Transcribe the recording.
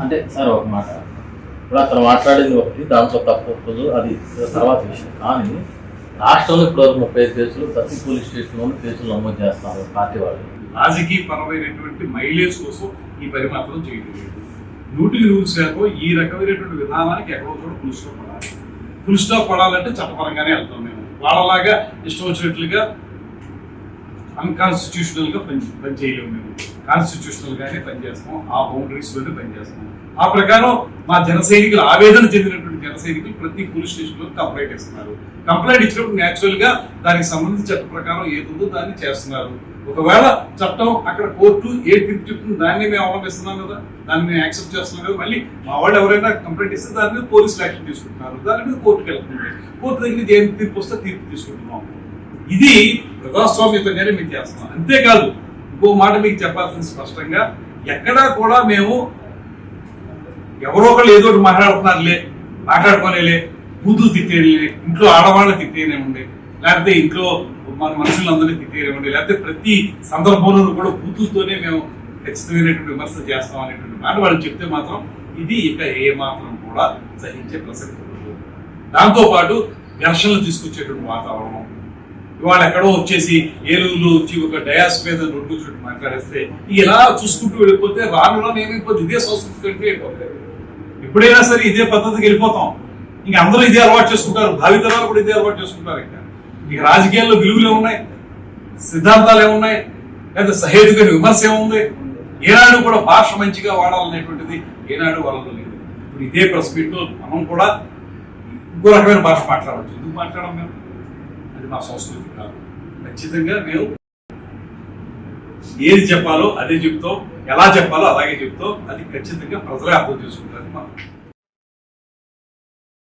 అంటే సార్ ఒక మాట, ఇప్పుడు అతను మాట్లాడింది ఒకటి, దాంట్లో తప్పు ఒప్పదు, అది తర్వాత విషయం. కానీ రాష్ట్రంలో ఇప్పుడు 35 కేసులు ప్రతి పోలీస్ స్టేషన్లోనూ కేసులు నమోదు చేస్తున్నారు పార్టీ వాళ్ళు. రాజకీయ పరమైనటువంటి మైలేజ్ కోసం ఈ పని మాత్రం చేయడం లేదు. 100% ఈ రకమైనటువంటి విధానానికి ఎక్కడో చోట ఫుల్ స్టాప్ పడాలి. ఫుల్ స్టాప్ పడాలంటే చట్టపరంగానే వెళ్తాం. మేము వాళ్ళలాగా ఇష్టం వచ్చినట్లుగా అన్కాన్స్టిట్యూషనల్ గా పని చేయలేము. మేము కాన్స్టిట్యూషనల్ గానే పనిచేస్తాం, ఆ బౌండరీస్ లోనే పనిచేస్తాం. ఆ ప్రకారం మా జన సైనికులు, ఆవేదన చెందినటువంటి జన సైనికులు ప్రతి పోలీస్ స్టేషన్ లో కంప్లైంట్ ఇస్తున్నారు. కంప్లైంట్ ఇచ్చినప్పుడు న్యాచురల్ గా దానికి సంబంధించిన చట్ట ప్రకారం ఏదుందో దాన్ని చేస్తున్నారు. ఒకవేళ చట్టం అక్కడ కోర్టు ఏ తీర్పు చెప్తుంది దాన్ని మేము అవలంబిస్తున్నాం కదా, దాన్ని మేము యాక్సెప్ట్ చేస్తున్నాం కదా. మళ్ళీ మా వాళ్ళు ఎవరైనా కంప్లైంట్ ఇస్తే దాని మీద పోలీసులు యాక్షన్ తీసుకుంటున్నారు, దాని మీద కోర్టుకు వెళ్తుంది. కోర్టు దగ్గర ఏం తీర్పు వస్తే తీర్పు తీసుకుంటున్నాం. ఇది ప్రజాస్వామ్యతంగానే మేము చేస్తున్నాం. అంతేకాదు ఇంకో మాట మీకు చెప్పాల్సింది స్పష్టంగా, ఎక్కడా కూడా మేము ఎవరో ఒకళ్ళు ఏదో ఒకటి మాట్లాడుకోలేలే, బూతులు తిట్టేయలే, ఇంట్లో ఆడవాళ్ళని తిట్టేయనివ్వండి, లేకపోతే ఇంట్లో మన మనుషులందరినీ తిట్టేయనివ్వండి, లేకపోతే ప్రతి సందర్భంలో కూడా బూతులతోనే మేము ఖచ్చితమైనటువంటి విమర్శ చేస్తాం అనేటువంటి మాట వాళ్ళు చెప్తే మాత్రం ఇది ఇక ఏ మాత్రం కూడా సహించే ప్రసక్తి ఉండదు. దాంతోపాటు ఘర్షణలు తీసుకొచ్చేటువంటి వాతావరణం, ఇవాళ ఎక్కడో వచ్చేసి ఏలూరులో వచ్చి ఒక డయాస్ మీద నోటుకొచ్చి మాట్లాడేస్తే ఇలా చూసుకుంటూ వెళ్ళిపోతే రానులో ఏమైపోతుంది, ఇదే సంస్కృతి కంటే అయిపోతుంది. ఎప్పుడైనా సరే ఇదే పద్ధతికి వెళ్ళిపోతాం. ఇంక అందరూ ఇదే అలవాటు చేసుకుంటారు, భావితరాలు కూడా ఇదే అలవాటు చేసుకుంటారు. ఇక రాజకీయాల్లో విలువలు ఏమున్నాయి, సిద్ధాంతాలు ఏమున్నాయి, లేదా సహేతుకైన విమర్శ ఏముంది? ఏనాడు కూడా భాష మంచిగా వాడాలనేటువంటిది ఏనాడు వాళ్ళలో లేదు. ఇప్పుడు ఇదే ప్రెస్ మీట్ లో మనం కూడా ఇంకో రకమైన భాష మాట్లాడవచ్చు. ఎందుకు మాట్లాడడం? మేము అది మా సంస్కృతి కాదు. ఖచ్చితంగా మేము ఏది చెప్పాలో అదే చెప్తాం, ఎలా చెప్పాలో అలాగే చెప్తాం. అది ఖచ్చితంగా ప్రజలే అర్థం చేసుకుంటారు.